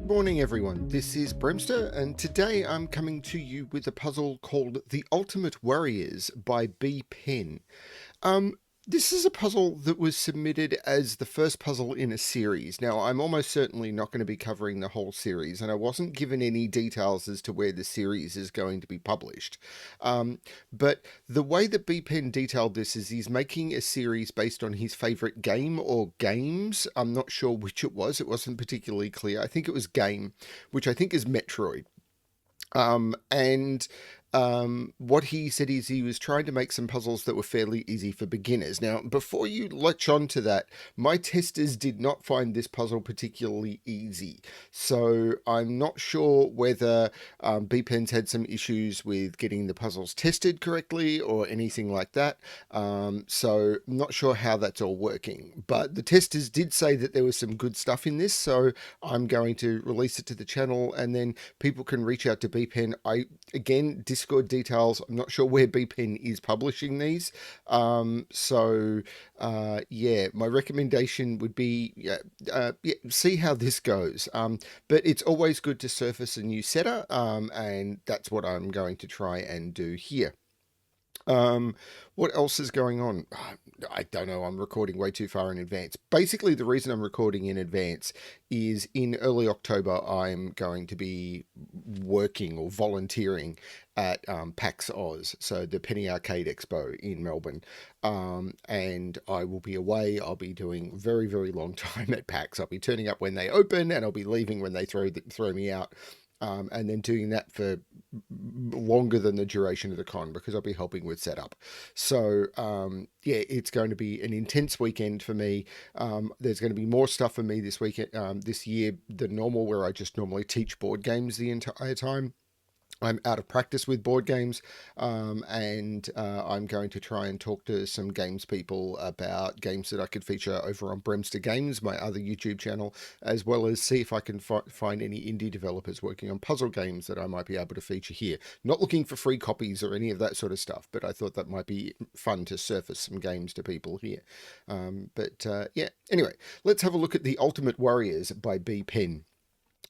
Good morning, everyone. This is BremSter, and today I'm coming to you with a puzzle called The Ultimate Warriors by B.PEN. Um, this is a puzzle that was submitted as the first puzzle in a series. Now, I'm almost certainly not going to be covering the whole series, and I wasn't given any details as to where the series is going to be published. But the way that B.PEN detailed this is he's making a series based on his favorite game or games. I'm not sure which it was. It wasn't particularly clear. I think it was game, which I think is Metroid. And what he said is he was trying to make some puzzles that were fairly easy for beginners. Now, before you latch on to that, my testers did not find this puzzle particularly easy. So I'm not sure whether B.PEN's had some issues with getting the puzzles tested correctly or anything like that. So I'm not sure how that's all working. But the testers did say that there was some good stuff in this, so I'm going to release it to the channel, and then people can reach out to B.PEN. Again, Discord details, I'm not sure where B.PEN is publishing these. Yeah, my recommendation would be see how this goes. But it's always good to surface a new setter, and that's what I'm going to try and do here. What else is going on? I don't know. I'm recording way too far in advance. Basically, the reason I'm recording in advance is in early October, I'm going to be working or volunteering at PAX Oz, so the Penny Arcade Expo in Melbourne. And I will be away. I'll be doing very, very long time at PAX. I'll be turning up when they open, and I'll be leaving when they throw me out. And then doing that for longer than the duration of the con, because I'll be helping with setup. So yeah, it's going to be an intense weekend for me. There's going to be more stuff for me this weekend, this year than normal, where I just normally teach board games the entire time. I'm out of practice with board games, and I'm going to try and talk to some games people about games that I could feature over on BremSter Games, my other YouTube channel, as well as see if I can find any indie developers working on puzzle games that I might be able to feature here. Not looking for free copies or any of that sort of stuff, but I thought that might be fun to surface some games to people here. Yeah, anyway, let's have a look at The Ultimate Warriors by B.PEN.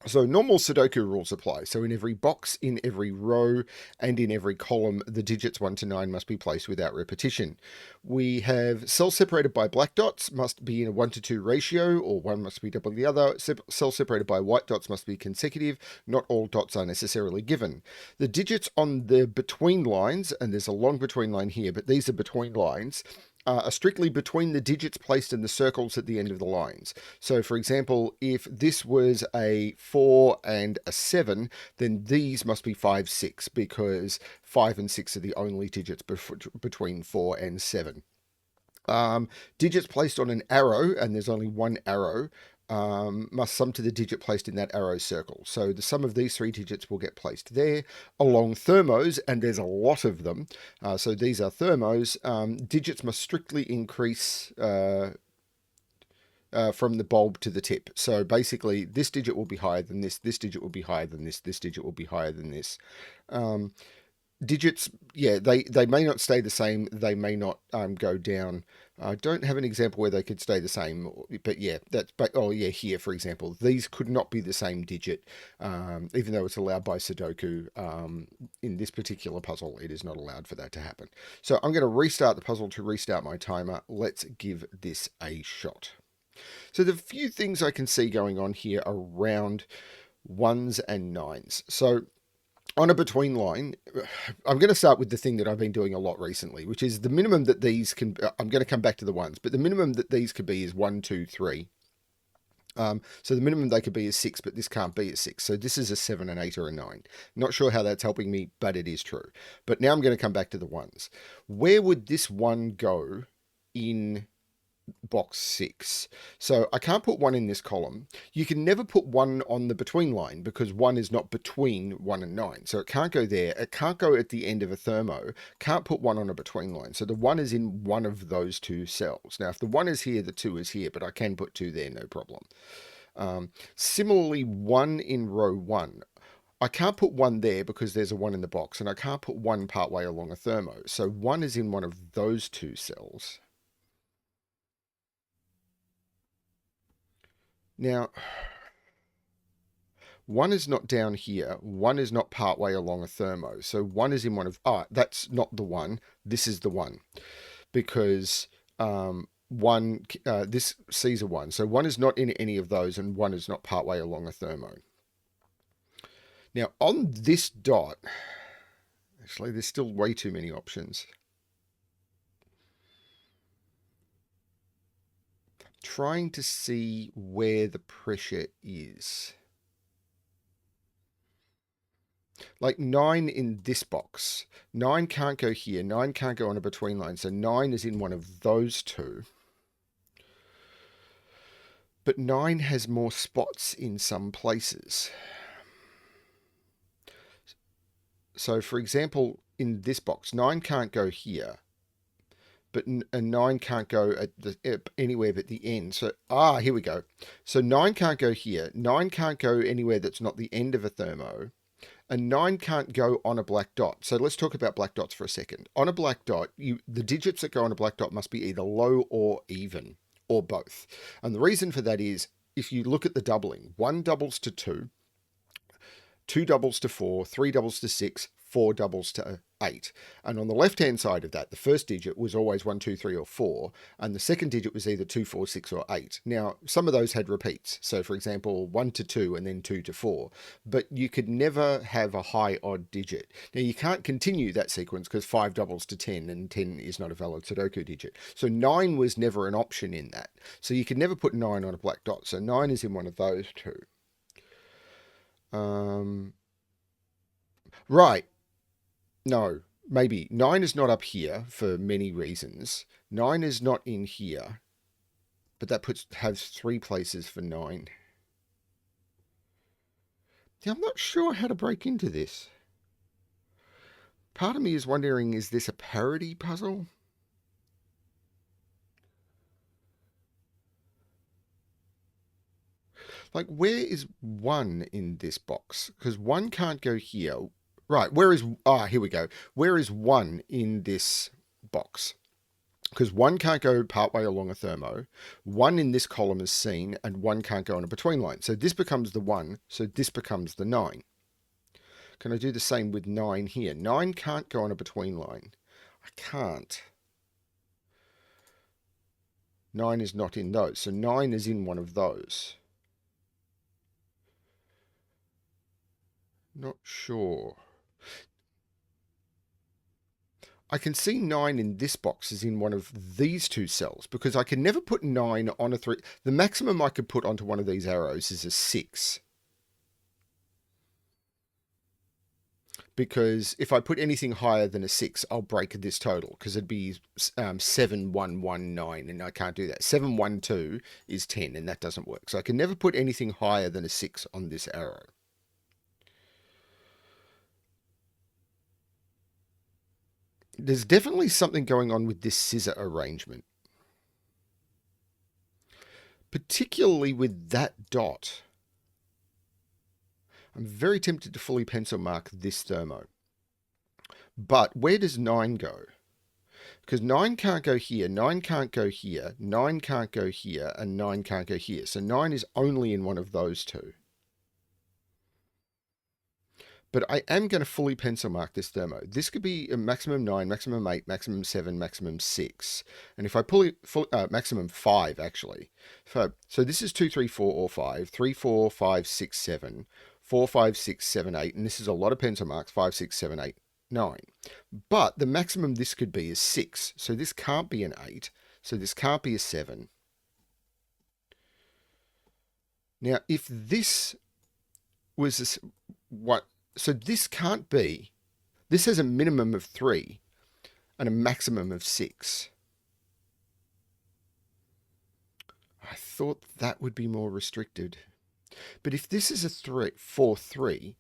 So normal Sudoku rules apply. So in every box, in every row, and in every column, the digits 1 to 9 must be placed without repetition. We have cells separated by black dots must be in a 1 to 2 ratio, or one must be double the other. Cells separated by white dots must be consecutive. Not all dots are necessarily given. The digits on the between lines, and there's a long between line here, but these are between lines, are strictly between the digits placed in the circles at the end of the lines. So, for example, if this was a 4 and a 7, then these must be 5, 6, because 5 and 6 are the only digits between 4 and 7. Digits placed on an arrow, and there's only one arrow, must sum to the digit placed in that arrow circle. So the sum of these three digits will get placed there. Along thermos, and there's a lot of them, so these are thermos, digits must strictly increase from the bulb to the tip. So basically, this digit will be higher than this digit will be higher than this digit will be higher than this. Digits, yeah, they may not stay the same, they may not go down. I don't have an example where they could stay the same, but yeah, oh yeah, here, for example, these could not be the same digit, even though it's allowed by Sudoku. In this particular puzzle, it is not allowed for that to happen. So I'm going to restart the puzzle to restart my timer. Let's give this a shot. So the few things I can see going on here around ones and nines. So on a between line, I'm going to start with the thing that I've been doing a lot recently, which is the minimum that these can, I'm going to come back to the ones, but the minimum that these could be is 1, 2, 3. So the minimum they could be is 6, but this can't be a 6. So this is a 7, an 8, or a 9. Not sure how that's helping me, but it is true. But now I'm going to come back to the ones. Where would this one go in box 6? So I can't put 1 in this column. You can never put 1 on the between line, because 1 is not between 1 and 9. So it can't go there. It can't go at the end of a thermo. Can't put 1 on a between line. So the 1 is in one of those two cells. Now, if the 1 is here, the 2 is here, but I can put 2 there, no problem. Similarly, 1 in row 1. I can't put 1 there because there's a 1 in the box, and I can't put 1 partway along a thermo. So 1 is in one of those two cells. Now, One is not down here. One is not partway along a thermo. So one is in one of... that's not the one. This is the one. Because this sees a one. So one is not in any of those, and one is not partway along a thermo. Now, on this dot... Actually, there's still way too many options. Trying to see where the pressure is. Like 9 in this box. 9 can't go here. 9 can't go on a between line. So 9 is in one of those two. But 9 has more spots in some places. So, for example, in this box, 9 can't go here. But a 9 can't go anywhere but the end. So, here we go. So 9 can't go here. 9 can't go anywhere that's not the end of a thermo. And 9 can't go on a black dot. So let's talk about black dots for a second. On a black dot, the digits that go on a black dot must be either low or even, or both. And the reason for that is, if you look at the doubling, 1 doubles to 2, 2 doubles to 4, 3 doubles to 6, 4 doubles to 8. And on the left-hand side of that, the first digit was always 1, 2, 3, or 4, and the second digit was either 2, 4, 6, or 8. Now, some of those had repeats. So, for example, 1 to 2 and then 2 to 4. But you could never have a high odd digit. Now, you can't continue that sequence because 5 doubles to 10, and 10 is not a valid Sudoku digit. So 9 was never an option in that. So you could never put 9 on a black dot. So 9 is in one of those two. Right. No, maybe. 9 is not up here for many reasons. 9 is not in here. But that has 3 places for 9. Yeah, I'm not sure how to break into this. Part of me is wondering, is this a parody puzzle? Like, where is 1 in this box? Because 1 can't go here. Right, where is... here we go. Where is 1 in this box? Because 1 can't go partway along a thermo. 1 in this column is seen, and 1 can't go on a between line. So this becomes the 1, so this becomes the 9. Can I do the same with 9 here? 9 can't go on a between line. I can't. 9 is not in those, so 9 is in one of those. Not sure. I can see 9 in this box is in one of these two cells, because I can never put 9 on a 3. The maximum I could put onto one of these arrows is a 6. Because if I put anything higher than a 6, I'll break this total, because it'd be 7119, and I can't do that. 712 is 10, and that doesn't work. So I can never put anything higher than a 6 on this arrow. There's definitely something going on with this scissor arrangement. Particularly with that dot. I'm very tempted to fully pencil mark this thermo. But where does 9 go? Because 9 can't go here, 9 can't go here, 9 can't go here, and 9 can't go here. So 9 is only in one of those two. But I am going to fully pencil mark this thermo. This could be a maximum 9, maximum 8, maximum 7, maximum 6. And if I pull it, maximum 5 actually. So this is 2, 3, 4, or 5. 3, 4, 5, 6, 7. 4, 5, 6, 7, 8. And this is a lot of pencil marks. 5, 6, 7, 8, 9. But the maximum this could be is 6. So this can't be an 8. So this can't be a 7. Now, if this was what... So this can't be. This has a minimum of 3 and a maximum of 6. I thought that would be more restricted. But if this is a 3, 4, 3,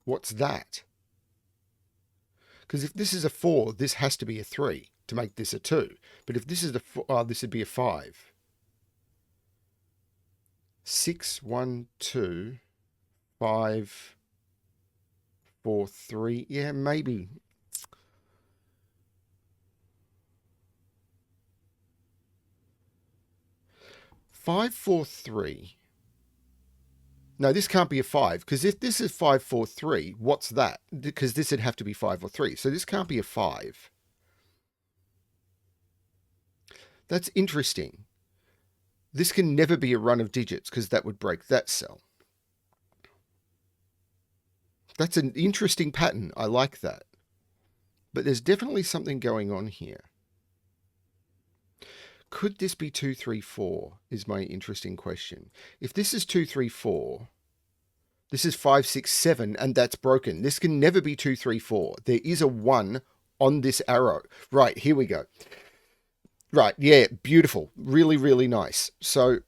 what's that? Because if this is a 4, this has to be a 3 to make this a 2. But if this is a 4, this would be a 5. 6, 1, 2, 5... 4, 3. Yeah, maybe. Five, 4, 3 No, this can't be a 5, because if this is 5, 4, 3, what's that? Because this would have to be 5 or 3. So this can't be a 5. That's interesting. This can never be a run of digits, because that would break that cell. That's an interesting pattern. I like that. But there's definitely something going on here. Could this be 2, 3, 4 is my interesting question. If this is 2, 3, 4, this is 5, 6, 7, and that's broken. This can never be 2, 3, 4. There is a 1 on this arrow. Right, here we go. Right, yeah, beautiful. Really, really nice. So,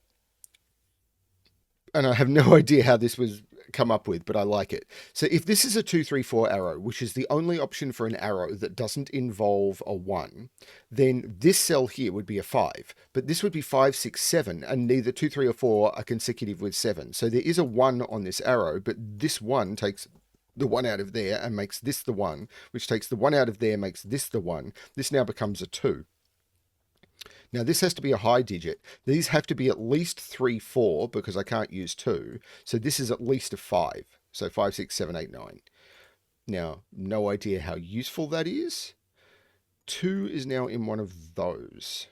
and I have no idea how this was come up with, but I like it. So if this is a 2, 3, 4 arrow, which is the only option for an arrow that doesn't involve a 1, then this cell here would be a 5. But this would be 5, 6, 7, and neither 2, 3, or 4 are consecutive with 7. So there is a 1 on this arrow, but this 1 takes the 1 out of there and makes this the 1, which takes the 1 out of there, makes this the 1. This now becomes a 2. Now, this has to be a high digit. These have to be at least 3, 4, because I can't use 2. So this is at least a 5. So 5, 6, 7, 8, 9. Now, no idea how useful that is. 2 is now in one of those.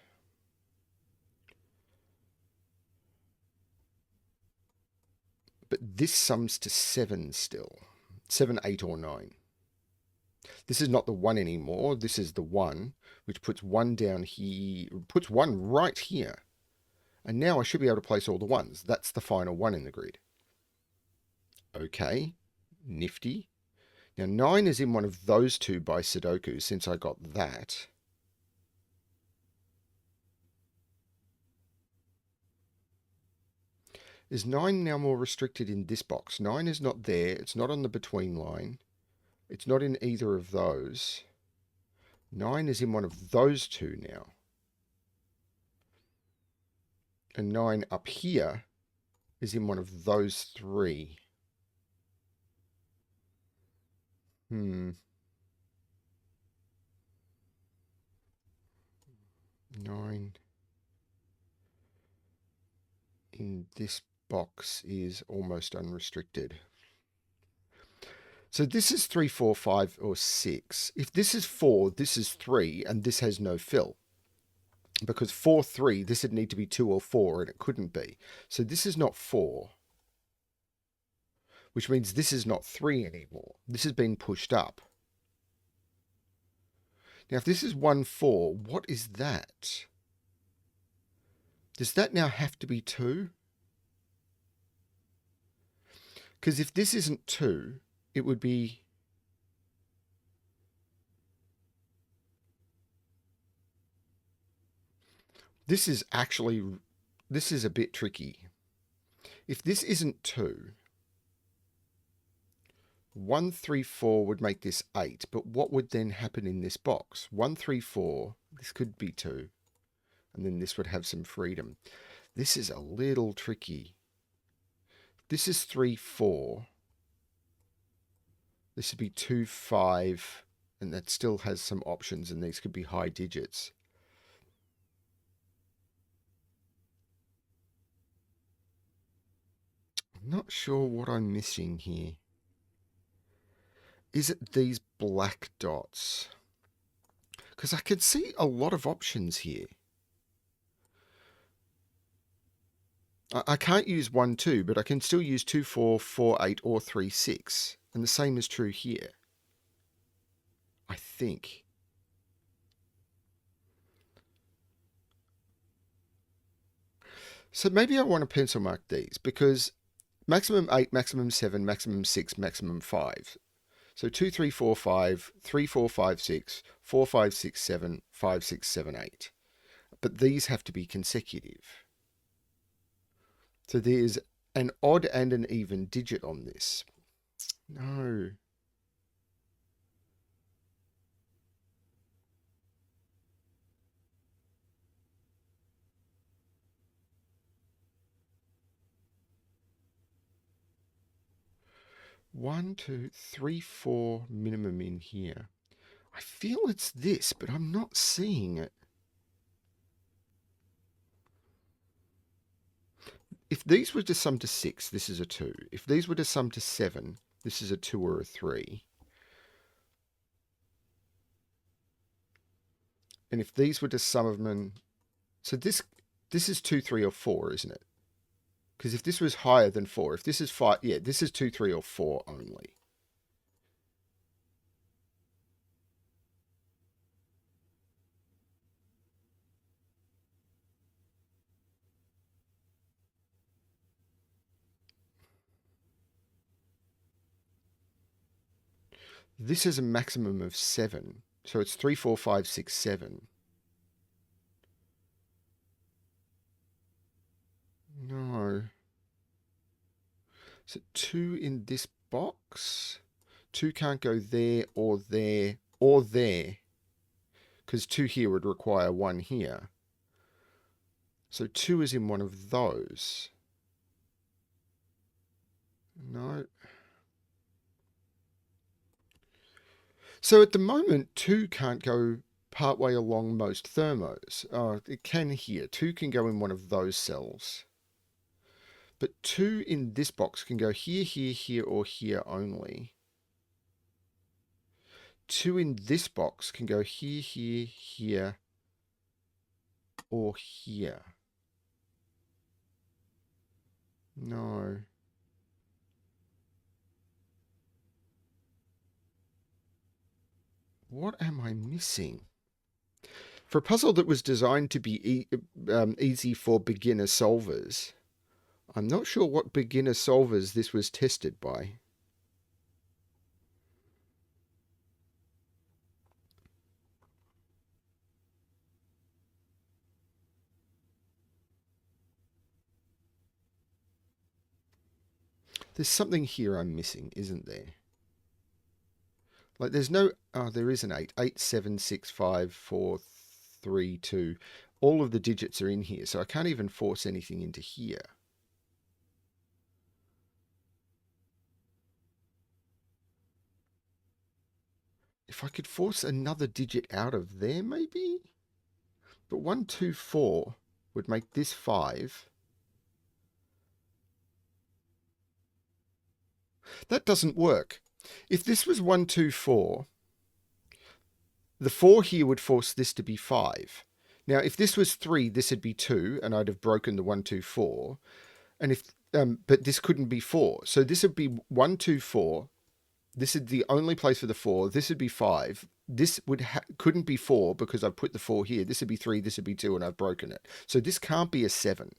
But this sums to 7 still. 7, 8, or 9. This is not the 1 anymore. This is the 1, which puts 1 down here, puts 1 right here. And now I should be able to place all the 1s. That's the final 1 in the grid. Okay, nifty. Now 9 is in one of those two by Sudoku, since I got that. Is 9 now more restricted in this box? 9 is not there. It's not on the between line. It's not in either of those. 9 is in one of those two now. And 9 up here is in one of those three. 9 in this box is almost unrestricted. So this is 3, 4, 5, or 6. If this is 4, this is 3, and this has no fill. Because 4, 3, this would need to be 2 or 4, and it couldn't be. So this is not 4. Which means this is not 3 anymore. This has been pushed up. Now, if this is 1, 4, what is that? Does that now have to be 2? Because if this isn't 2, it would be... This is actually... This is a bit tricky. If this isn't 2... 1, 3, 4 would make this 8, but what would then happen in this box? 1, 3, 4, this could be 2, and then this would have some freedom. This is a little tricky. This is 3, 4. This would be 2, 5, and that still has some options, and these could be high digits. I'm not sure what I'm missing here. Is it these black dots? Because I could see a lot of options here. I can't use 1, 2, but I can still use 2, 4, 4, 8, or 3, 6. And the same is true here. I think. So maybe I want to pencil mark these, because maximum 8, maximum 7, maximum 6, maximum 5. So 2, 3, 4, 5, 3, 4, 5, 6, 4, 5, 6, 7, 5, 6, 7, 8. But these have to be consecutive. So there's an odd and an even digit on this. No. One, 2, 3, 4 minimum in here. I feel it's this, but I'm not seeing it. if these were to sum to 6, this is a 2. If these were to sum to 7, this is a 2 or a 3. And if these were to sum of them... So this is 2, 3, or 4, isn't it? Because if this was higher than 4, if this is 5... Yeah, this is 2, 3, or 4 only. This is a maximum of 7. So it's 3, 4, 5, 6, 7. No. So 2 in this box? 2 can't go there or there or there. Because 2 here would require 1 here. So 2 is in one of those. No. So at the moment, 2 can't go partway along most thermos. It can here. 2 can go in one of those cells. But 2 in this box can go here, here, here, or here only. 2 in this box can go here, here, here, or here. No. What am I missing? For a puzzle that was designed to be easy for beginner solvers, I'm not sure what beginner solvers this was tested by. There's something here I'm missing, isn't there? Like there's no... Oh, there is an 8. 8, 7, 6, 5, 4, 3, 2. All of the digits are in here, so I can't even force anything into here. If I could force another digit out of there, maybe? But 1, 2, 4 would make this 5. That doesn't work. If this was 1, 2, 4, the 4 here would force this to be 5. Now, if this was 3, this would be 2, and I'd have broken the 1, 2, 4. And if, but this couldn't be 4. So this would be 1, 2, 4. This is the only place for the 4. This would be 5. This couldn't be 4 because I've put the 4 here. This would be 3, this would be 2, and I've broken it. So this can't be a 7.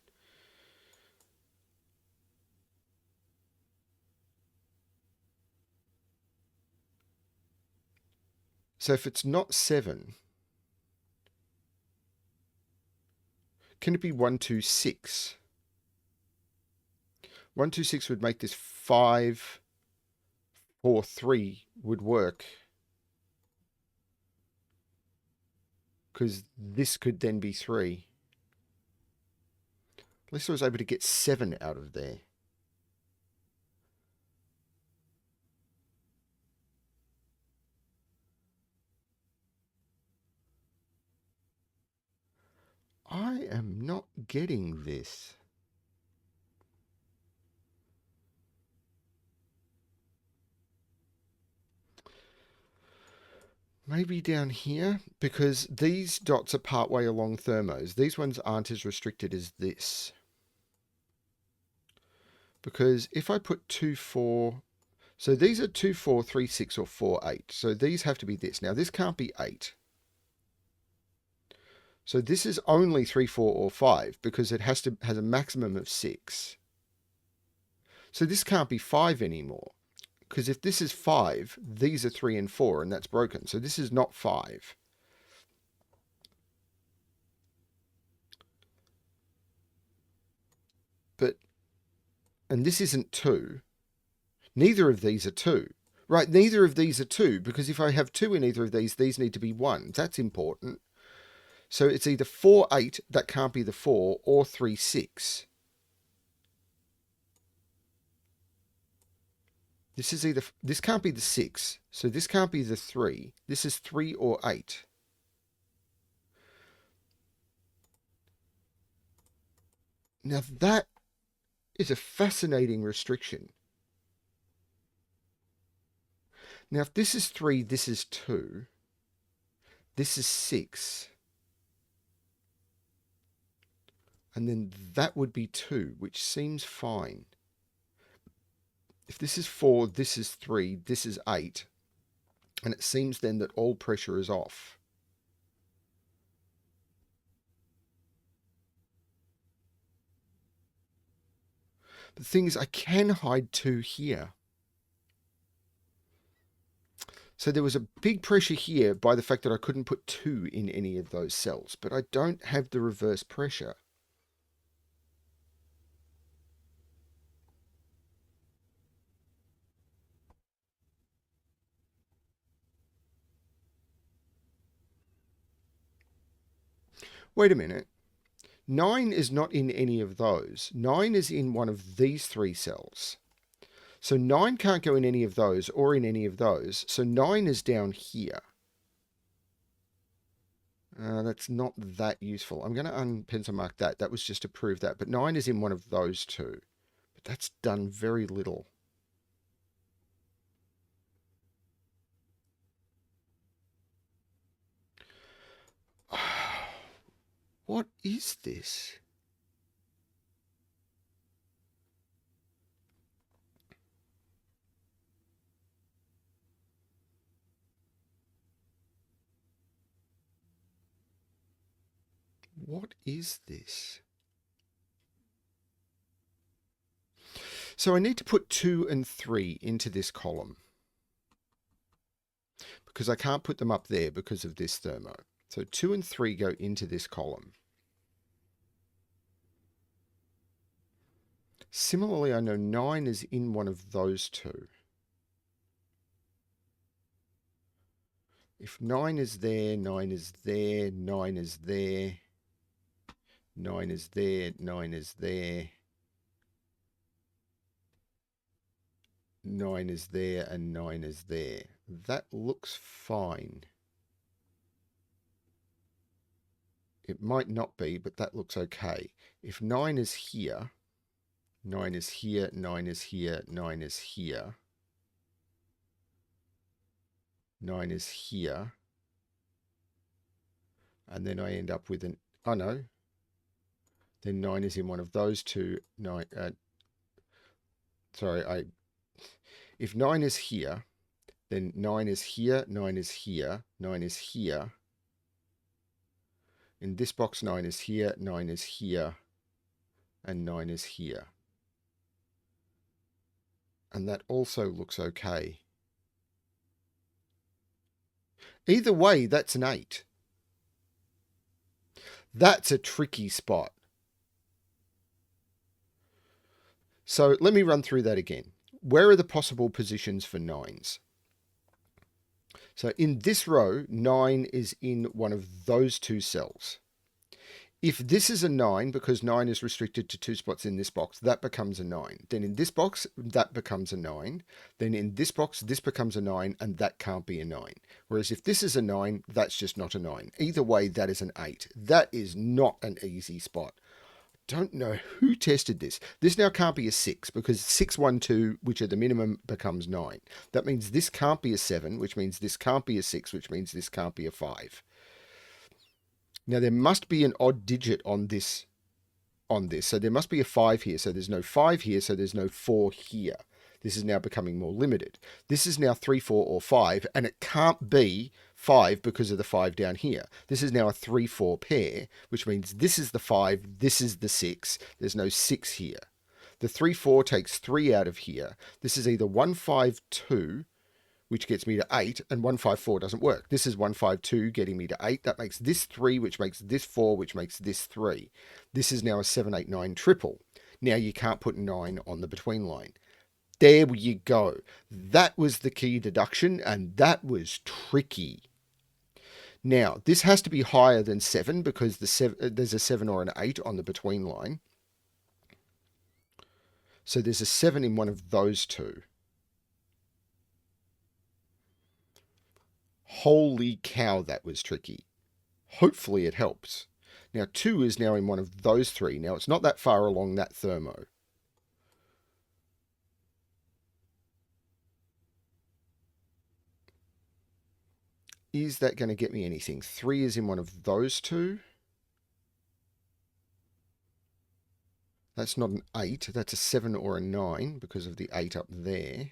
So if it's not 7, can it be 1, 2, 6? 1, 2, 6 would make this 5, 4, 3 would work. Because this could then be 3. At least I was able to get 7 out of there. I am not getting this. Maybe down here, because these dots are partway along thermos. These ones aren't as restricted as this. Because if I put 2, 4... So these are 2, 4, 3, 6, or 4, 8. So these have to be this. Now this can't be 8. So this is only 3, 4, or 5 because it has a maximum of 6. So this can't be 5 anymore. Because if this is 5, these are 3 and 4, and that's broken. So this is not 5. But, and this isn't 2. Neither of these are 2. Right, neither of these are 2, because if I have 2 in either of these need to be 1. That's important. So it's either 4, 8, that can't be the 4, or 3, 6. This can't be the 6, so this can't be the 3. This is 3 or 8. Now that is a fascinating restriction. Now, if this is 3, this is 2, this is 6, and then that would be 2, which seems fine. If this is 4, this is 3, this is 8, and it seems then that all pressure is off. The thing is, I can hide 2 here. So there was a big pressure here by the fact that I couldn't put 2 in any of those cells, but I don't have the reverse pressure. Wait a minute. 9 is not in any of those. 9 is in one of these 3 cells. So 9 can't go in any of those or in any of those. So 9 is down here. That's not that useful. I'm going to unpencil mark that. That was just to prove that. But 9 is in one of those 2. But that's done very little. What is this? What is this? So I need to put 2 and 3 into this column, because I can't put them up there because of this thermo. So 2 and 3 go into this column. Similarly, I know 9 is in one of those 2. If 9 is there, 9 is there, 9 is there, 9 is there, 9 is there, 9 is there, and 9 is there. That looks fine. It might not be, but that looks okay. If 9 is here, 9 is here, 9 is here, 9 is here, 9 is here, and then I end up with an, oh no, then 9 is in one of those 2, 9, if 9 is here, then 9 is here, 9 is here, 9 is here. In this box, 9 is here, 9 is here, and 9 is here. And that also looks okay. Either way, that's an 8. That's a tricky spot. So let me run through that again. Where are the possible positions for 9s? So in this row, 9 is in one of those 2 cells. If this is a 9, because 9 is restricted to 2 spots in this box, that becomes a 9. Then in this box, that becomes a 9. Then in this box, this becomes a 9, and that can't be a 9. Whereas if this is a 9, that's just not a 9. Either way, that is an 8. That is not an easy spot. Don't know who tested this. This now can't be a 6, because 6, 1, 2, which are the minimum, becomes 9. That means this can't be a 7, which means this can't be a 6, which means this can't be a 5. Now, there must be an odd digit on this. So there must be a 5 here. So there's no 5 here, so there's no 4 here. This is now becoming more limited. This is now 3, 4, or 5, and it can't be 5 because of the 5 down here. This is now a 3, 4 pair, which means this is the 5, this is the 6. There's no 6 here. The 3, 4 takes 3 out of here. This is either 1, 5, 2, which gets me to 8, and 1, 5, 4 doesn't work. This is 1, 5, 2 getting me to 8. That makes this 3, which makes this 4, which makes this 3. This is now a 7, 8, 9 triple. Now you can't put 9 on the between line. There you go. That was the key deduction, and that was tricky. Now, this has to be higher than 7 because there's a 7 or an 8 on the between line. So there's a 7 in one of those 2. Holy cow, that was tricky. Hopefully it helps. Now, 2 is now in one of those 3. Now, it's not that far along that thermo. Is that going to get me anything? 3 is in one of those two. That's not an 8. That's a 7 or a 9 because of the 8 up there.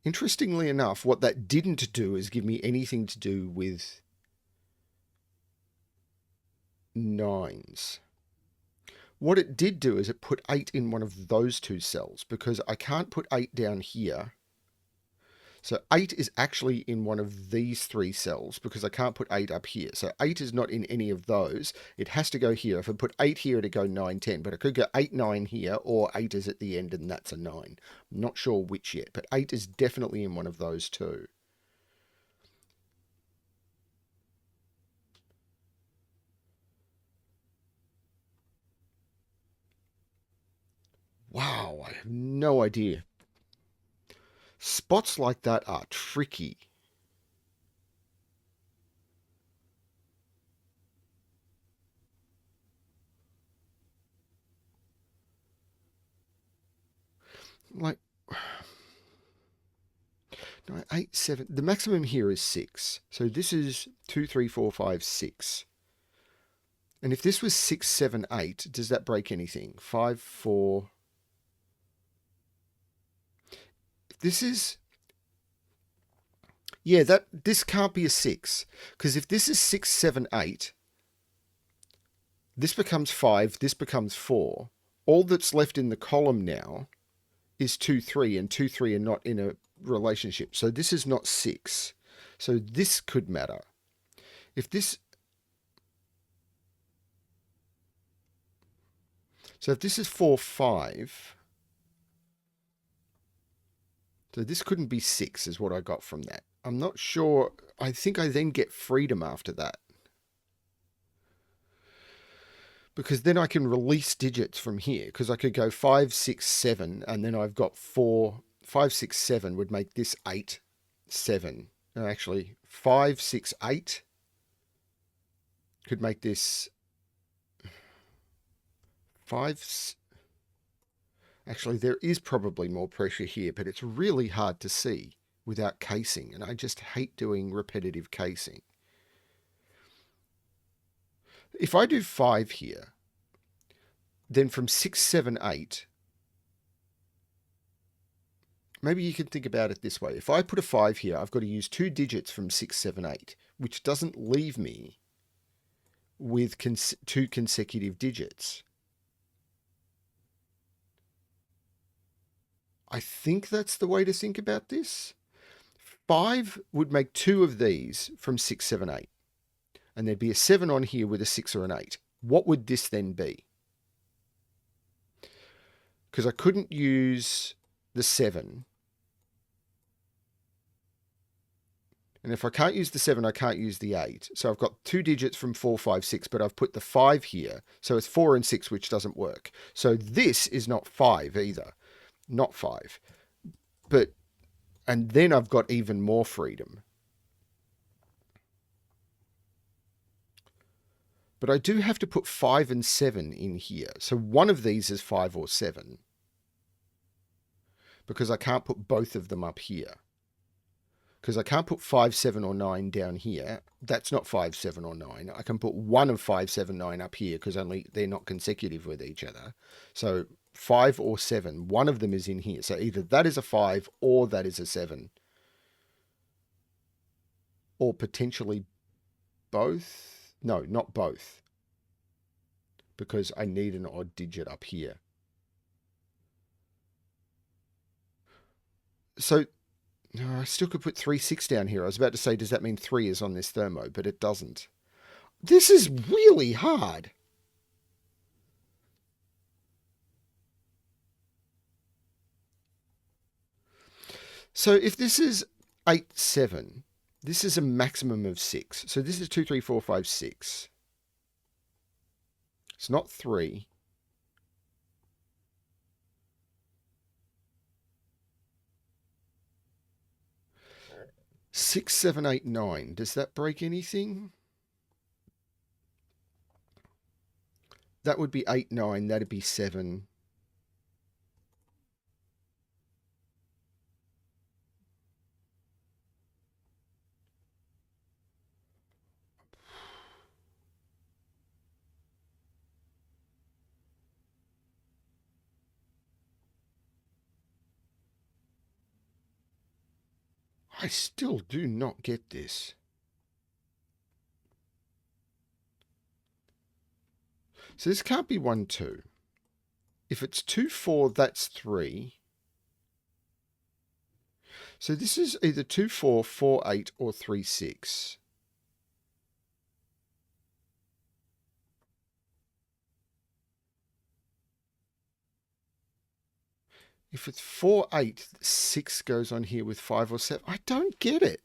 Interestingly enough, what that didn't do is give me anything to do with 9s. What it did do is it put 8 in one of those two cells because I can't put 8 down here. So 8 is actually in one of these 3 cells because I can't put 8 up here. So 8 is not in any of those. It has to go here. If I put 8 here, it'd go 9, 10. But I could go 8, 9 here, or 8 is at the end and that's a 9. I'm not sure which yet, but 8 is definitely in one of those two. Wow, I have no idea. Spots like that are tricky. Like, no, 8, 7. The maximum here is 6. So this is 2, 3, 4, 5, 6. And if this was 6, 7, 8, does that break anything? 5, 4. This is... Yeah, this can't be a 6. Because if this is 6, 7, 8, this becomes 5, this becomes 4. All that's left in the column now is 2, 3, and 2, 3 are not in a relationship. So this is not 6. So this could matter. If this... So if this is 4, 5... So this couldn't be 6 is what I got from that. I'm not sure. I think I then get freedom after that. Because then I can release digits from here. Because I could go 5, 6, 7, and then I've got 4. 5, 6, 7 would make this 8, 7. No, actually, 5, 6, 8 could make this 5... Actually, there is probably more pressure here, but it's really hard to see without casing, and I just hate doing repetitive casing. If I do 5 here, then from 6, 7, 8, maybe you can think about it this way. If I put a 5 here, I've got to use 2 digits from 6, 7, 8, which doesn't leave me with 2 consecutive digits. I think that's the way to think about this. 5 would make 2 of these from 6, 7, 8. And there'd be a 7 on here with a 6 or an 8. What would this then be? Because I couldn't use the 7. And if I can't use the 7, I can't use the 8. So I've got 2 digits from 4, 5, 6, but I've put the 5 here. So it's 4 and 6, which doesn't work. So this is not 5 either. Not 5. And then I've got even more freedom. But I do have to put 5 and 7 in here. So one of these is 5 or 7. Because I can't put both of them up here. Because I can't put 5, 7, or 9 down here. That's not 5, 7, or 9. I can put one of 5, 7, 9 up here because they're not consecutive with each other. So 5 or 7, one of them is in here. So either that is a 5 or that is a 7. Or potentially both. No, not both. Because I need an odd digit up here. So... No, I still could put 3, 6 down here. I was about to say, does that mean 3 is on this Thermo? But it doesn't. This is really hard. So if this is 8, 7, this is a maximum of 6. So this is 2, 3, 4, 5, 6. It's not 3. Six, 7, 8, 9. Does that break anything? That would be 8, 9. That'd be 7. I still do not get this. So this can't be 1, 2. If it's 2, 4, that's 3. So this is either 2, 4, 4, 8, or 3, 6. If it's 4, 8, 6 goes on here with 5 or 7. I don't get it.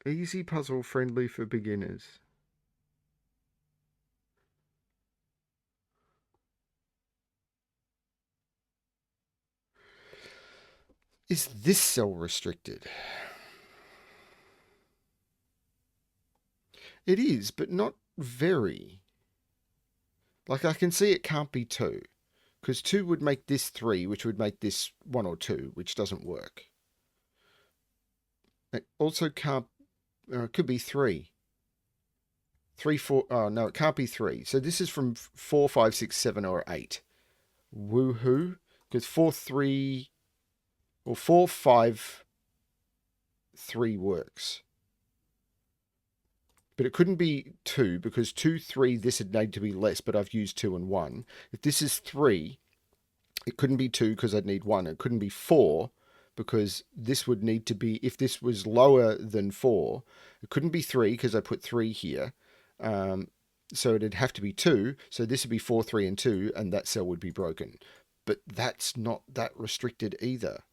Easy puzzle friendly for beginners. Is this cell restricted? It is, but not very. Like I can see it can't be 2. Because 2 would make this 3, which would make this 1 or 2, which doesn't work. It also can't, it could be 3. 3, 4, oh no, it can't be 3. So this is from 4, 5, 6, 7, or 8. Woohoo. Because 4, 3, or 4, 5, 3 works. But it couldn't be 2 because 2, 3, this would need to be less, but I've used 2 and 1. If this is 3, it couldn't be 2 because I'd need 1. It couldn't be 4 because this would need to be, if this was lower than 4, it couldn't be 3 because I put 3 here. So it'd have to be 2. So this would be 4, 3, and 2, and that cell would be broken. But that's not that restricted either.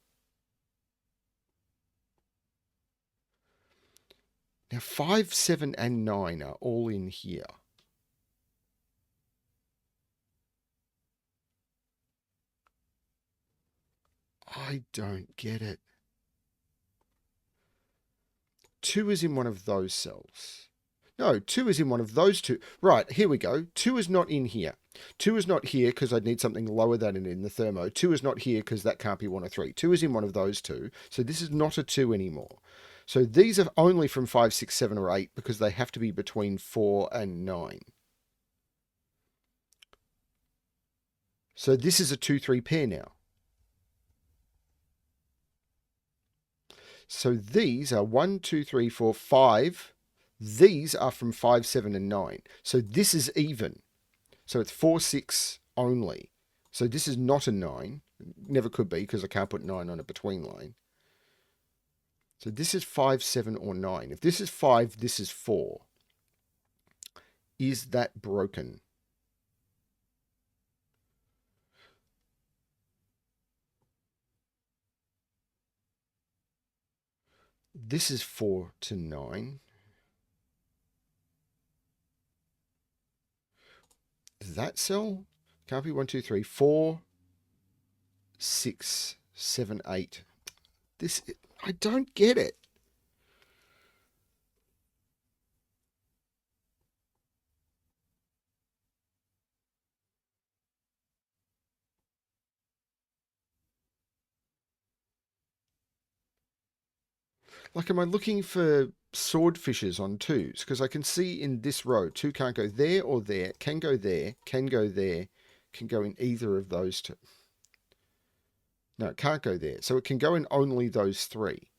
Now 5, 7, and 9 are all in here. I don't get it. 2 is in one of those cells. No, 2 is in one of those two. Right, here we go. 2 is not in here. 2 is not here because I'd need something lower than it in the Thermo. 2 is not here because that can't be 1 or 3. 2 is in one of those two. So this is not a 2 anymore. So these are only from 5, 6, 7, or 8 because they have to be between 4 and 9. So this is a 2, 3 pair now. So these are 1, 2, 3, 4, 5. These are from 5, 7, and 9. So this is even. So it's 4, 6 only. So this is not a 9. Never could be because I can't put 9 on a between line. So this is 5, 7, or 9. If this is 5, this is 4. Is that broken? This is 4 to 9. That cell can't be 1, 2, 3, 4, 6, 7, 8. This, I don't get it. Like, am I looking for swordfishes on 2s? Because I can see in this row, 2 can't go there or there, can go there, can go there, can go in either of those two. No, it can't go there. So it can go in only those 3.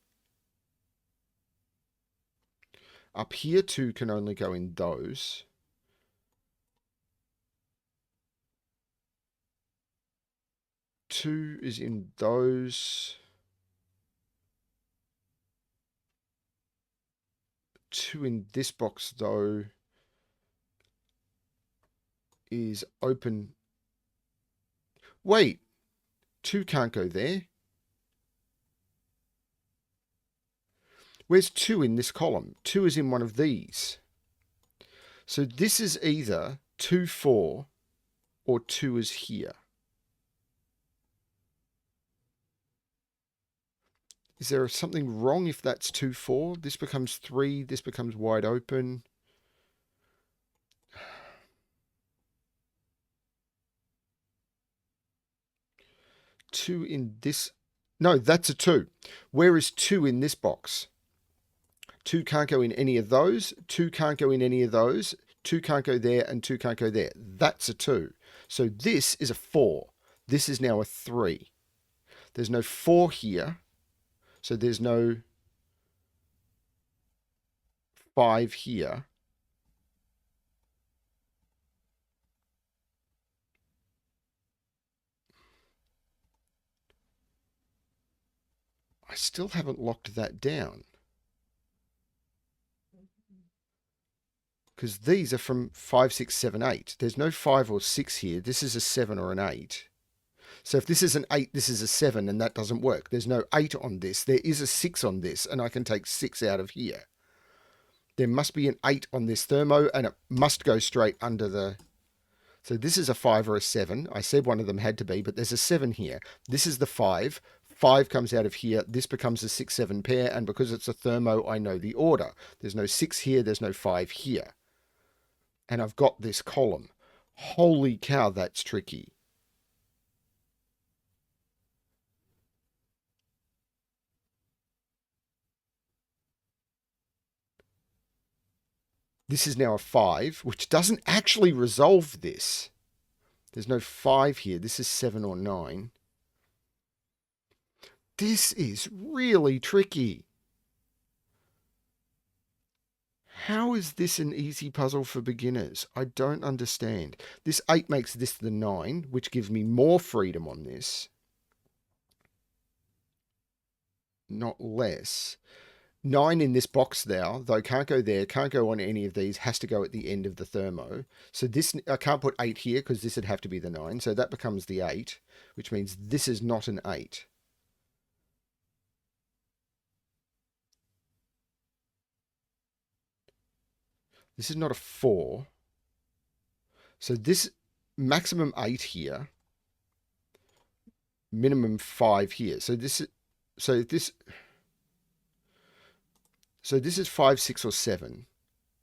Up here, 2 can only go in those. Two is in those. 2 in this box, though, is open. Wait, 2 can't go there. Where's 2 in this column? 2 is in one of these. So this is either 2, 4, or 2 is here. Is there something wrong if that's 2, 4? This becomes 3, this becomes wide open. Two in this. No, that's a 2. Where is 2 in this box? 2 can't go in any of those. 2 can't go in any of those. 2 can't go there, and 2 can't go there. That's a 2. So this is a 4. This is now a 3. There's no 4 here. So there's no 5 here. I still haven't locked that down. Because these are from 5, 6, 7, 8. There's no 5 or 6 here. This is a 7 or an 8. So if this is an 8, this is a 7, and that doesn't work. There's no 8 on this. There is a 6 on this, and I can take 6 out of here. There must be an 8 on this thermo, and it must go straight under the... So this is a 5 or a 7. I said one of them had to be, but there's a 7 here. This is the 5. 5 comes out of here. This becomes a 6, 7 pair, and because it's a thermo, I know the order. There's no 6 here. There's no 5 here. And I've got this column. Holy cow, that's tricky. This is now a 5, which doesn't actually resolve this. There's no 5 here. This is 7 or 9. This is really tricky. How is this an easy puzzle for beginners? I don't understand. This 8 makes this the 9, which gives me more freedom on this. Not less. 9 in this box now, though can't go there, can't go on any of these, has to go at the end of the thermo. So this, I can't put 8 here because this would have to be the 9. So that becomes the 8, which means this is not an 8. This is not a 4. So this maximum 8 here, minimum 5 here. So this is, so this is 5, 6, or 7.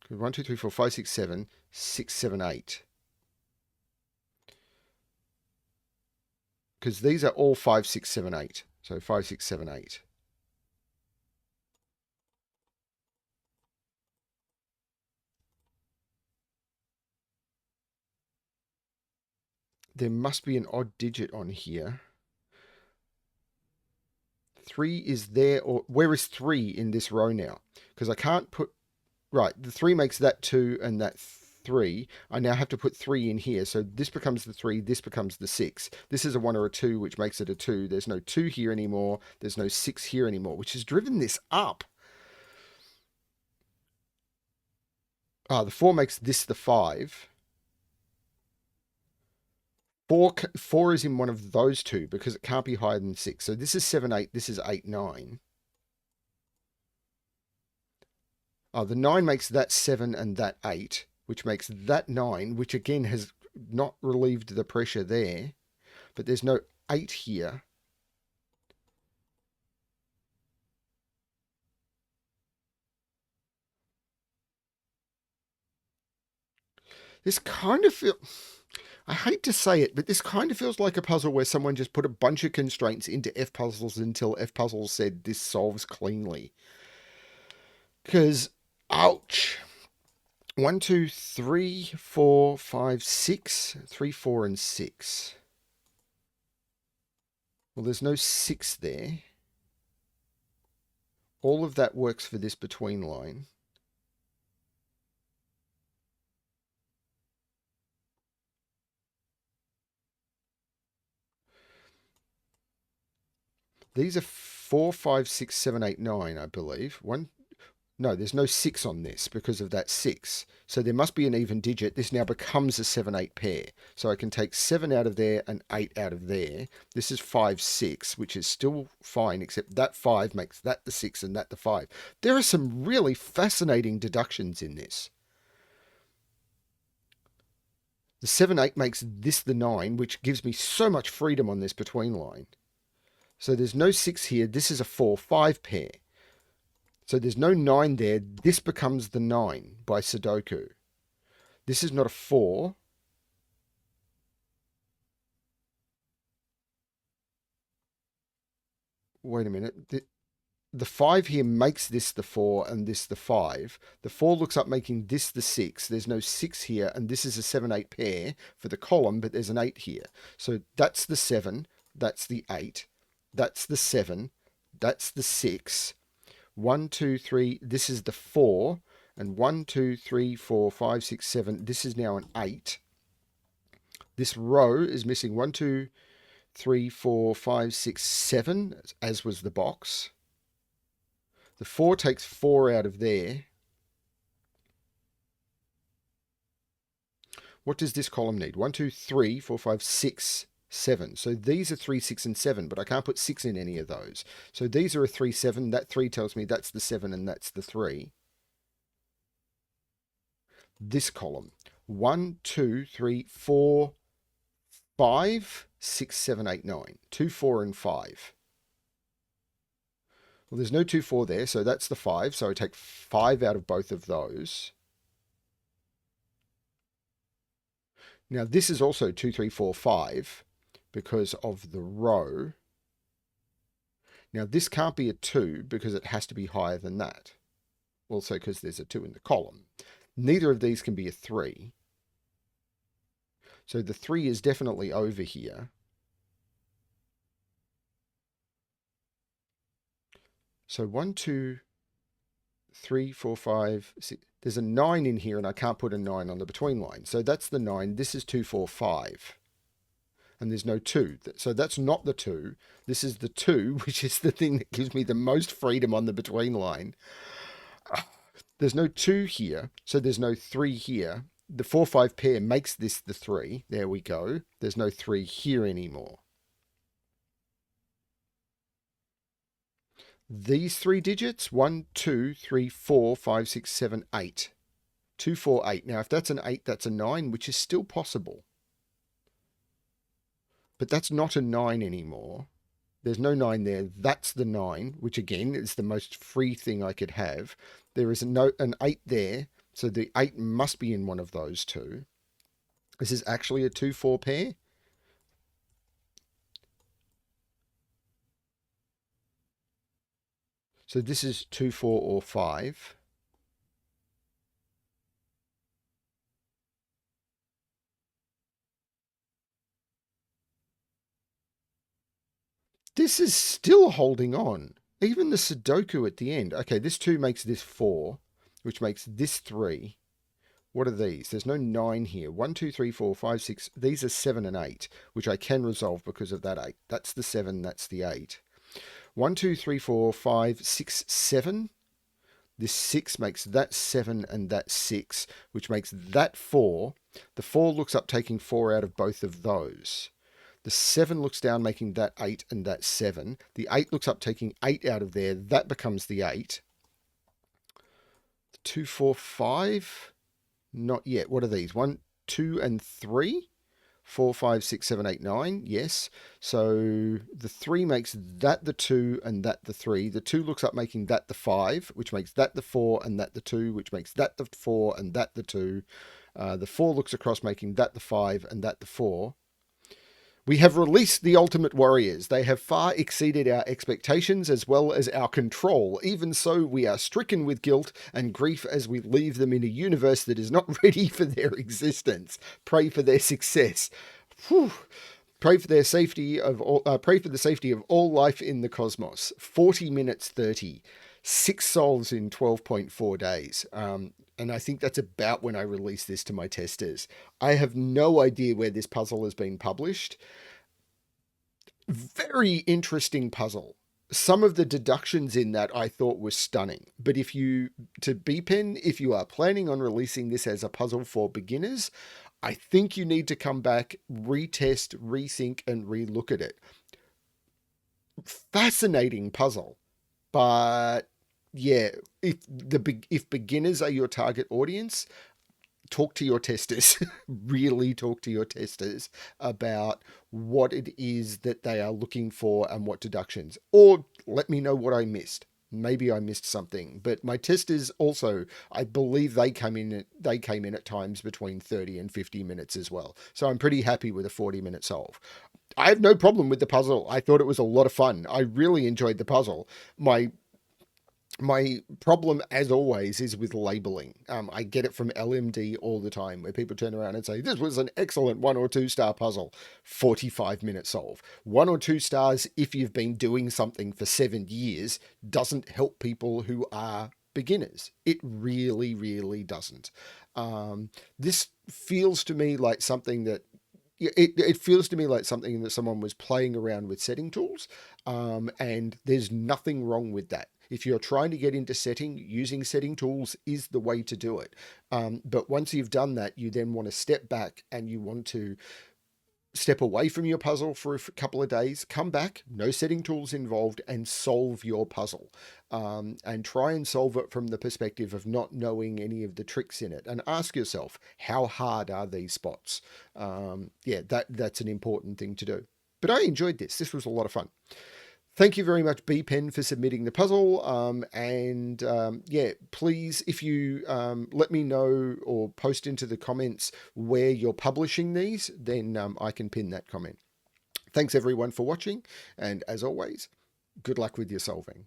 1, 2, 3, 4, 5, 6, 7, 6, 7, 8. Because these are all 5, 6, 7, 8. So 5, 6, 7, 8. There must be an odd digit on here. 3 is there, or where is 3 in this row now? Because I can't put, right, the 3 makes that 2 and that 3. I now have to put 3 in here. So this becomes the 3, this becomes the 6. This is a 1 or a 2, which makes it a 2. There's no 2 here anymore. There's no 6 here anymore, which has driven this up. Ah, the 4 makes this the 5. 4 is in one of those two because it can't be higher than 6. So this is 7, 8. This is 8, 9. Oh, the 9 makes that 7 and that 8, which makes that 9, which again has not relieved the pressure there. But there's no 8 here. This kind of feels... I hate to say it, but this kind of feels like a puzzle where someone just put a bunch of constraints into F puzzles until F puzzles said this solves cleanly. Because, ouch. 1, 2, 3, 4, 5, 6. 3, 4, and 6. Well, there's no 6 there. All of that works for this between line. These are 4, 5, 6, 7, 8, 9, I believe. No, there's no 6 on this because of that 6. So there must be an even digit. This now becomes a 7-8 pair. So I can take 7 out of there and 8 out of there. This is 5, 6, which is still fine, except that 5 makes that the 6 and that the 5. There are some really fascinating deductions in this. The 7, 8 makes this the 9, which gives me so much freedom on this between line. So there's no 6 here. This is a 4, 5 pair. So there's no 9 there. This becomes the 9 by Sudoku. This is not a 4. Wait a minute. The 5 here makes this the 4 and this the 5. The 4 looks up making this the 6. There's no 6 here, and this is a 7, 8 pair for the column, but there's an 8 here. So that's the 7. That's the 8. That's the 7. That's the 6. 1, 2, 3, this is the 4, and 1, 2, 3, 4, 5, 6, 7, this is now an 8. This row is missing 1, 2, 3, 4, 5, 6, 7, as was the box. The 4 takes 4 out of there. What does this column need? 1, 2, 3, 4, 5, 6, 7. So these are 3, 6, and 7, but I can't put 6 in any of those. So these are a 3, 7. That 3 tells me that's the 7 and that's the 3. This column. 1, 2, 3, 4, 5, 6, 7, 8, 9. 2, 4, and 5. Well, there's no 2, 4 there, so that's the 5. So I take 5 out of both of those. Now this is also 2, 3, 4, 5 because of the row. Now this can't be a 2 because it has to be higher than that. Also because there's a 2 in the column. Neither of these can be a 3. So the 3 is definitely over here. So 1, 2, 3, 4, 5, 6. There's a 9 in here and I can't put a 9 on the between line. So that's the 9. This is 2, 4, 5. And there's no 2. So that's not the 2. This is the 2, which is the thing that gives me the most freedom on the between line. There's no 2 here, so there's no 3 here. The 4, 5 pair makes this the 3. There we go. There's no 3 here anymore. These 3 digits, 1, 2, 3, 4, 5, 6, 7, 8. 2, 4, 8. Now, if that's an 8, that's a 9, which is still possible. But that's not a 9 anymore. There's no 9 there. That's the 9, which again is the most free thing I could have. There is an 8 there, so the 8 must be in one of those two. This is actually a 2, 4 pair. So this is 2, 4, or 5. This is still holding on. Even the Sudoku at the end. Okay, this 2 makes this 4, which makes this 3. What are these? There's no 9 here. 1, 2, 3, 4, 5, 6. These are 7 and 8, which I can resolve because of that 8. That's the 7, that's the 8. 1, 2, 3, 4, 5, 6, 7. This 6 makes that 7 and that 6, which makes that 4. The 4 looks up taking 4 out of both of those. The 7 looks down making that 8 and that 7. The 8 looks up taking 8 out of there. That becomes the 8. 2, 4, 5. Not yet. What are these? 1, 2, and 3? 4, 5, 6, 7, 8, 9. Yes. So the 3 makes that the 2 and that the 3. The 2 looks up making that the 5, which makes that the 4 and that the 2, which makes that the 4 and that the 2. The 4 looks across making that the 5 and that the 4. We have released the Ultimate Warriors. They have far exceeded our expectations as well as our control. Even so, we are stricken with guilt and grief as we leave them in a universe that is not ready for their existence. Pray for their success. Whew. Pray for their safety of all. Pray for the safety of all life in the cosmos. 40 minutes 30. 6 solves in 12.4 days. And I think that's about when I release this to my testers. I have no idea where this puzzle has been published. Very interesting puzzle. Some of the deductions in that I thought were stunning. But if you, to B.PEN, if you are planning on releasing this as a puzzle for beginners, I think you need to come back, retest, rethink, and relook at it. Fascinating puzzle, but yeah, if beginners are your target audience, talk to your testers. Really talk to your testers about what it is that they are looking for and what deductions. Or let me know what I missed. Maybe I missed something, but my testers also, I believe they came in at times between 30 and 50 minutes as well. So I'm pretty happy with a 40-minute solve. I have no problem with the puzzle. I thought it was a lot of fun. I really enjoyed the puzzle. My problem, as always, is with labeling. I get it from LMD all the time, where people turn around and say, "This was an excellent 1 or 2 star puzzle, 45-minute solve." 1 or 2 stars, if you've been doing something for 7 years, doesn't help people who are beginners. It really, really doesn't. This feels to me like something that it feels to me like something that someone was playing around with setting tools, and there's nothing wrong with that. If you're trying to get into setting, using setting tools is the way to do it. But once you've done that, you then want to step back and you want to step away from your puzzle for a couple of days, come back, no setting tools involved, and solve your puzzle. And try and solve it from the perspective of not knowing any of the tricks in it. And ask yourself, how hard are these spots? Yeah, that's an important thing to do. But I enjoyed this. This was a lot of fun. Thank you very much, B.PEN, for submitting the puzzle. Yeah, please, if you let me know or post into the comments where you're publishing these, then I can pin that comment. Thanks, everyone, for watching. And as always, good luck with your solving.